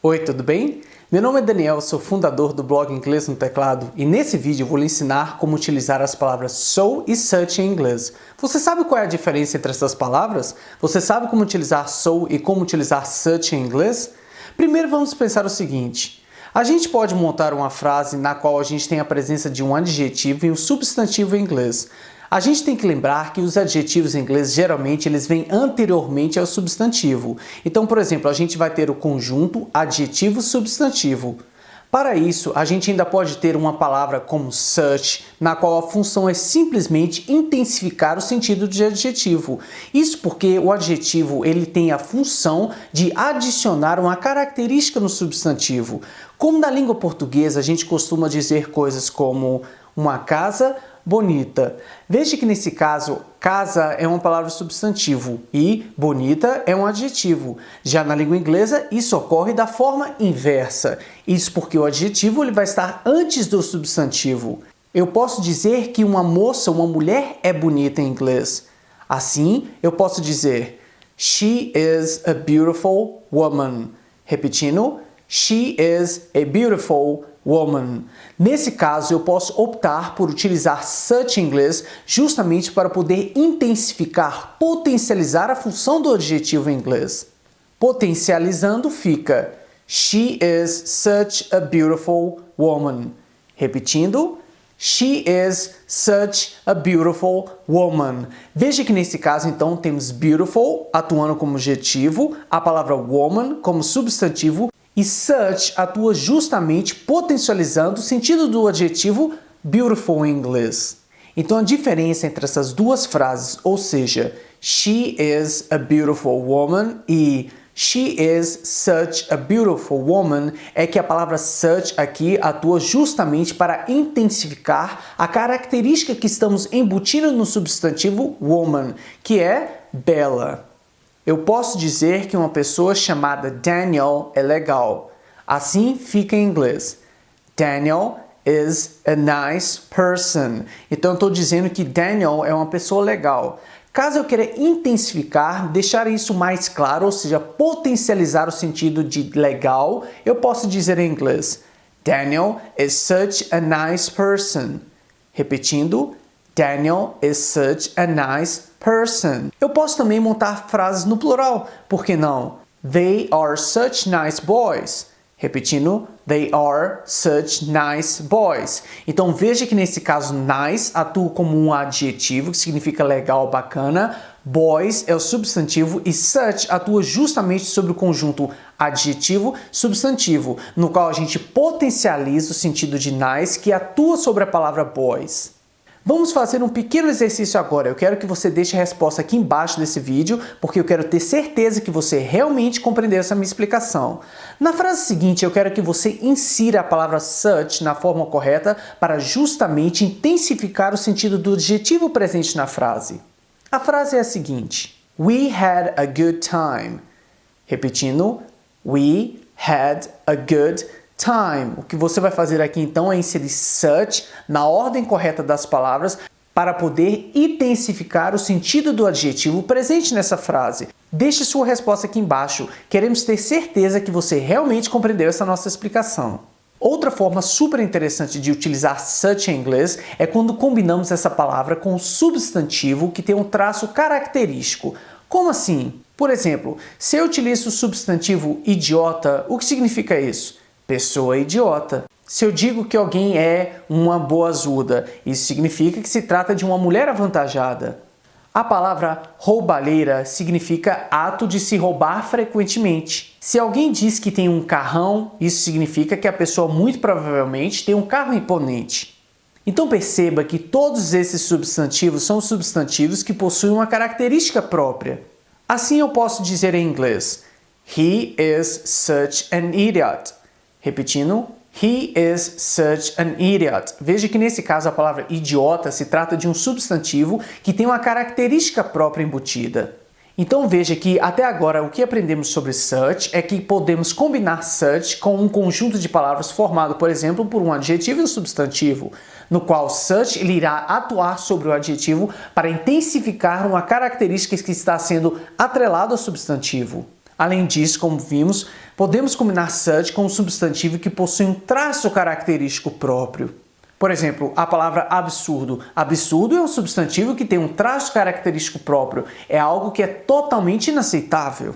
Oi, tudo bem? Meu nome é Daniel, sou fundador do blog Inglês no Teclado e nesse vídeo eu vou lhe ensinar como utilizar as palavras so e such em inglês. Você sabe qual é a diferença entre essas palavras? Você sabe como utilizar so e como utilizar such em inglês? Primeiro vamos pensar o seguinte. A gente pode montar uma frase na qual a gente tem a presença de um adjetivo e um substantivo em inglês. A gente tem que lembrar que os adjetivos em inglês geralmente eles vêm anteriormente ao substantivo. Então, por exemplo, a gente vai ter o conjunto adjetivo-substantivo. Para isso, a gente ainda pode ter uma palavra como such, na qual a função é simplesmente intensificar o sentido de adjetivo. Isso porque o adjetivo ele tem a função de adicionar uma característica no substantivo. Como na língua portuguesa a gente costuma dizer coisas como uma casa bonita. Veja que nesse caso, casa é uma palavra substantivo e bonita é um adjetivo. Já na língua inglesa, isso ocorre da forma inversa. Isso porque o adjetivo ele vai estar antes do substantivo. Eu posso dizer que uma moça, uma mulher é bonita em inglês. Assim, eu posso dizer She is a beautiful woman. Repetindo, She is a beautiful woman. Nesse caso, eu posso optar por utilizar such em inglês justamente para poder intensificar, potencializar a função do adjetivo em inglês. Potencializando fica She is such a beautiful woman. Repetindo, She is such a beautiful woman. Veja que nesse caso, então, temos beautiful atuando como adjetivo, a palavra woman como substantivo, e such atua justamente potencializando o sentido do adjetivo beautiful em inglês. Então a diferença entre essas duas frases, ou seja, she is a beautiful woman e she is such a beautiful woman, é que a palavra such aqui atua justamente para intensificar a característica que estamos embutindo no substantivo woman, que é bela. Eu posso dizer que uma pessoa chamada Daniel é legal. Assim fica em inglês. Daniel is a nice person. Então eu estou dizendo que Daniel é uma pessoa legal. Caso eu queira intensificar, deixar isso mais claro, ou seja, potencializar o sentido de legal, eu posso dizer em inglês. Daniel is such a nice person. Repetindo, Daniel is such a nice person. Eu posso também montar frases no plural, por que não? They are such nice boys. Repetindo, they are such nice boys. Então veja que nesse caso nice atua como um adjetivo que significa legal, bacana. Boys é o substantivo e such atua justamente sobre o conjunto adjetivo-substantivo, no qual a gente potencializa o sentido de nice que atua sobre a palavra boys. Vamos fazer um pequeno exercício agora. Eu quero que você deixe a resposta aqui embaixo desse vídeo, porque eu quero ter certeza que você realmente compreendeu essa minha explicação. Na frase seguinte, eu quero que você insira a palavra such na forma correta para justamente intensificar o sentido do adjetivo presente na frase. A frase é a seguinte: We had a good time. Repetindo, we had a good time. O que você vai fazer aqui então é inserir such na ordem correta das palavras para poder intensificar o sentido do adjetivo presente nessa frase. Deixe sua resposta aqui embaixo. Queremos ter certeza que você realmente compreendeu essa nossa explicação. Outra forma super interessante de utilizar such em inglês é quando combinamos essa palavra com um substantivo que tem um traço característico. Como assim? Por exemplo, se eu utilizo o substantivo idiota, o que significa isso? Pessoa idiota. Se eu digo que alguém é uma boazuda, isso significa que se trata de uma mulher avantajada. A palavra roubalheira significa ato de se roubar frequentemente. Se alguém diz que tem um carrão, isso significa que a pessoa muito provavelmente tem um carro imponente. Então perceba que todos esses substantivos são substantivos que possuem uma característica própria. Assim eu posso dizer em inglês, He is such an idiot. Repetindo, he is such an idiot. Veja que nesse caso a palavra idiota se trata de um substantivo que tem uma característica própria embutida. Então veja que até agora o que aprendemos sobre such é que podemos combinar such com um conjunto de palavras formado, por exemplo, por um adjetivo e um substantivo, no qual such ele irá atuar sobre o adjetivo para intensificar uma característica que está sendo atrelada ao substantivo. Além disso, como vimos, podemos combinar such com um substantivo que possui um traço característico próprio. Por exemplo, a palavra absurdo. Absurdo é um substantivo que tem um traço característico próprio. É algo que é totalmente inaceitável.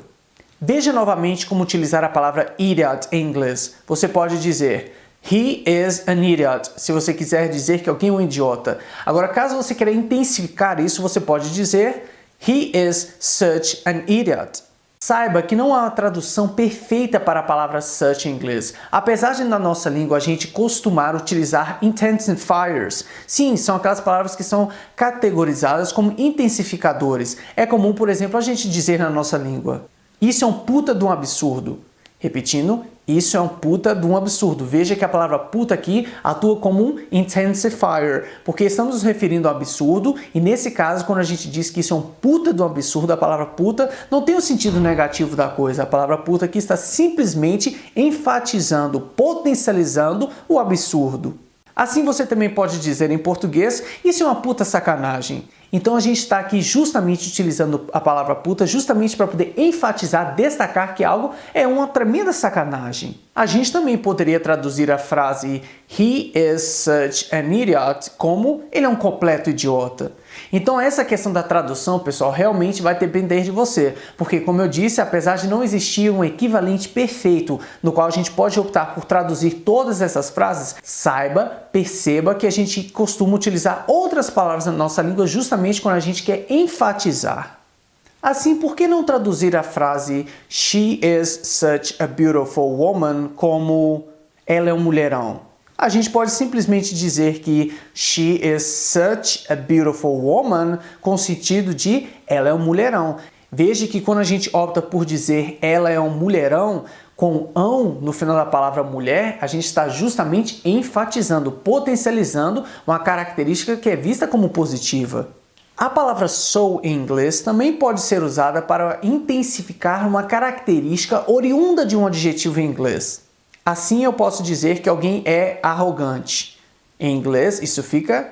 Veja novamente como utilizar a palavra idiot em inglês. Você pode dizer he is an idiot, se você quiser dizer que alguém é um idiota. Agora, caso você queira intensificar isso, você pode dizer he is such an idiot. Saiba que não há uma tradução perfeita para a palavra such em inglês. Apesar de na nossa língua a gente costumar utilizar intensifiers. Sim, são aquelas palavras que são categorizadas como intensificadores. É comum, por exemplo, a gente dizer na nossa língua: isso é um puta de um absurdo. Repetindo, isso é um puta de um absurdo. Veja que a palavra puta aqui atua como um intensifier, porque estamos nos referindo ao absurdo, e nesse caso, quando a gente diz que isso é um puta de um absurdo, a palavra puta não tem o sentido negativo da coisa. A palavra puta aqui está simplesmente enfatizando, potencializando o absurdo. Assim você também pode dizer em português, isso é uma puta sacanagem. Então a gente está aqui justamente utilizando a palavra puta justamente para poder enfatizar, destacar que algo é uma tremenda sacanagem. A gente também poderia traduzir a frase he is such an idiot como ele é um completo idiota. Então essa questão da tradução, pessoal, realmente vai depender de você, porque como eu disse, apesar de não existir um equivalente perfeito no qual a gente pode optar por traduzir todas essas frases, perceba que a gente costuma utilizar outras palavras na nossa língua justamente quando a gente quer enfatizar. Assim, por que não traduzir a frase she is such a beautiful woman como ela é um mulherão? A gente pode simplesmente dizer que she is such a beautiful woman com o sentido de ela é um mulherão. Veja que quando a gente opta por dizer ela é um mulherão, com ão no final da palavra mulher, a gente está justamente enfatizando, potencializando uma característica que é vista como positiva. A palavra so em inglês também pode ser usada para intensificar uma característica oriunda de um adjetivo em inglês. Assim eu posso dizer que alguém é arrogante. Em inglês isso fica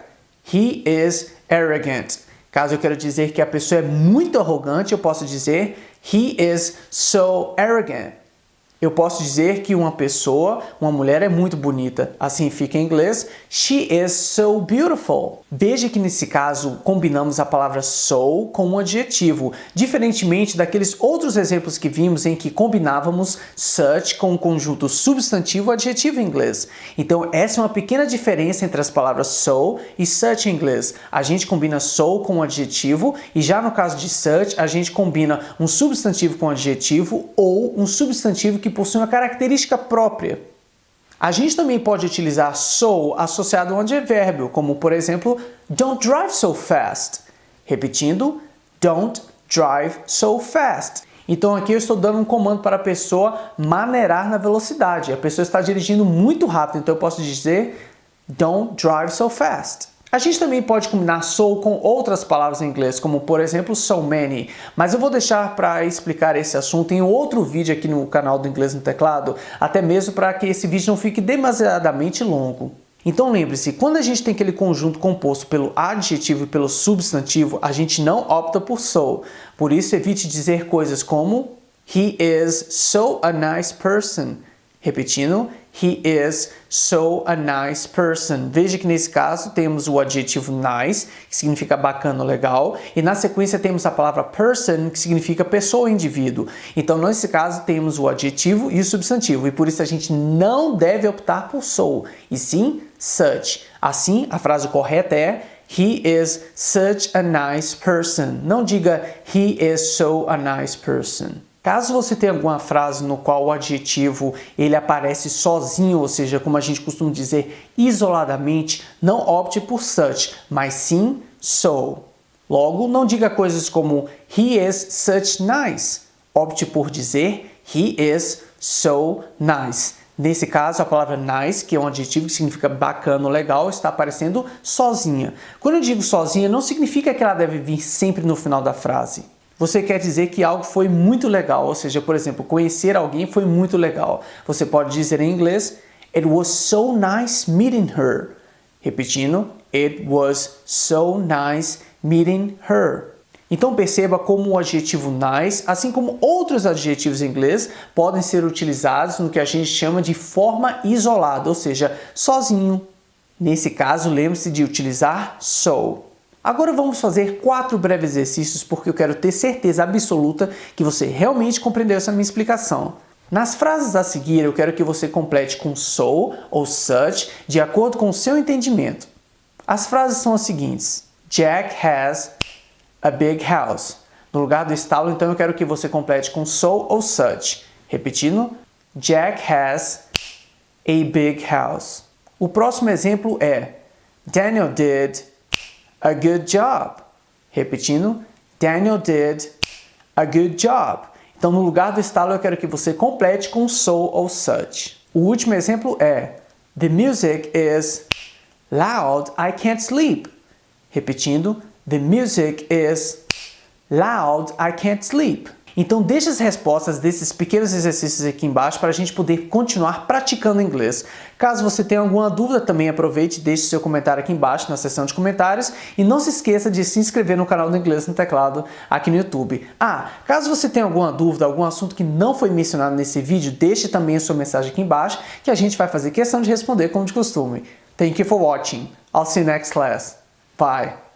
he is arrogant. Caso eu queira dizer que a pessoa é muito arrogante, eu posso dizer he is so arrogant. Eu posso dizer que uma mulher é muito bonita. Assim fica em inglês, she is so beautiful. Veja que nesse caso combinamos a palavra so com um adjetivo, diferentemente daqueles outros exemplos que vimos em que combinávamos such com um conjunto substantivo-adjetivo em inglês. Então essa é uma pequena diferença entre as palavras so e such em inglês. A gente combina so com um adjetivo e já no caso de such a gente combina um substantivo com um adjetivo ou um substantivo que possui uma característica própria. A gente também pode utilizar so associado a um advérbio, como por exemplo, don't drive so fast. Repetindo, don't drive so fast. Então aqui eu estou dando um comando para a pessoa maneirar na velocidade. A pessoa está dirigindo muito rápido, então eu posso dizer don't drive so fast. A gente também pode combinar so com outras palavras em inglês, como por exemplo so many, mas eu vou deixar para explicar esse assunto em outro vídeo aqui no canal do Inglês no Teclado, até mesmo para que esse vídeo não fique demasiadamente longo. Então lembre-se, quando a gente tem aquele conjunto composto pelo adjetivo e pelo substantivo, a gente não opta por so. Por isso evite dizer coisas como he is so a nice person. Repetindo, he is so a nice person. Veja que nesse caso temos o adjetivo nice, que significa bacana, legal, e na sequência temos a palavra person, que significa pessoa ou indivíduo. Então, nesse caso, temos o adjetivo e o substantivo, e por isso a gente não deve optar por so, e sim such. Assim, a frase correta é he is such a nice person. Não diga he is so a nice person. Caso você tenha alguma frase no qual o adjetivo ele aparece sozinho, ou seja, como a gente costuma dizer, isoladamente, não opte por such, mas sim so. Logo, não diga coisas como he is such nice. Opte por dizer he is so nice. Nesse caso, a palavra nice, que é um adjetivo que significa bacana ou legal, está aparecendo sozinha. Quando eu digo sozinha, não significa que ela deve vir sempre no final da frase. Você quer dizer que algo foi muito legal, ou seja, por exemplo, conhecer alguém foi muito legal. Você pode dizer em inglês, it was so nice meeting her. Repetindo, it was so nice meeting her. Então perceba como o adjetivo nice, assim como outros adjetivos em inglês, podem ser utilizados no que a gente chama de forma isolada, ou seja, sozinho. Nesse caso, lembre-se de utilizar so. Agora vamos fazer 4 breves exercícios porque eu quero ter certeza absoluta que você realmente compreendeu essa minha explicação. Nas frases a seguir, eu quero que você complete com so ou such, de acordo com o seu entendimento. As frases são as seguintes: Jack has a big house. No lugar do estalo, então, eu quero que você complete com so ou such. Repetindo, Jack has a big house. O próximo exemplo é Daniel did a good job. Repetindo, Daniel did a good job. Então, no lugar do estalo, eu quero que você complete com so ou such. O último exemplo é The music is loud, I can't sleep. Repetindo, The music is loud, I can't sleep. Então deixe as respostas desses pequenos exercícios aqui embaixo para a gente poder continuar praticando inglês. Caso você tenha alguma dúvida, também aproveite e deixe seu comentário aqui embaixo na seção de comentários e não se esqueça de se inscrever no canal do Inglês no Teclado aqui no YouTube. Caso você tenha alguma dúvida, algum assunto que não foi mencionado nesse vídeo, deixe também a sua mensagem aqui embaixo que a gente vai fazer questão de responder como de costume. Thank you for watching. I'll see you next class. Bye.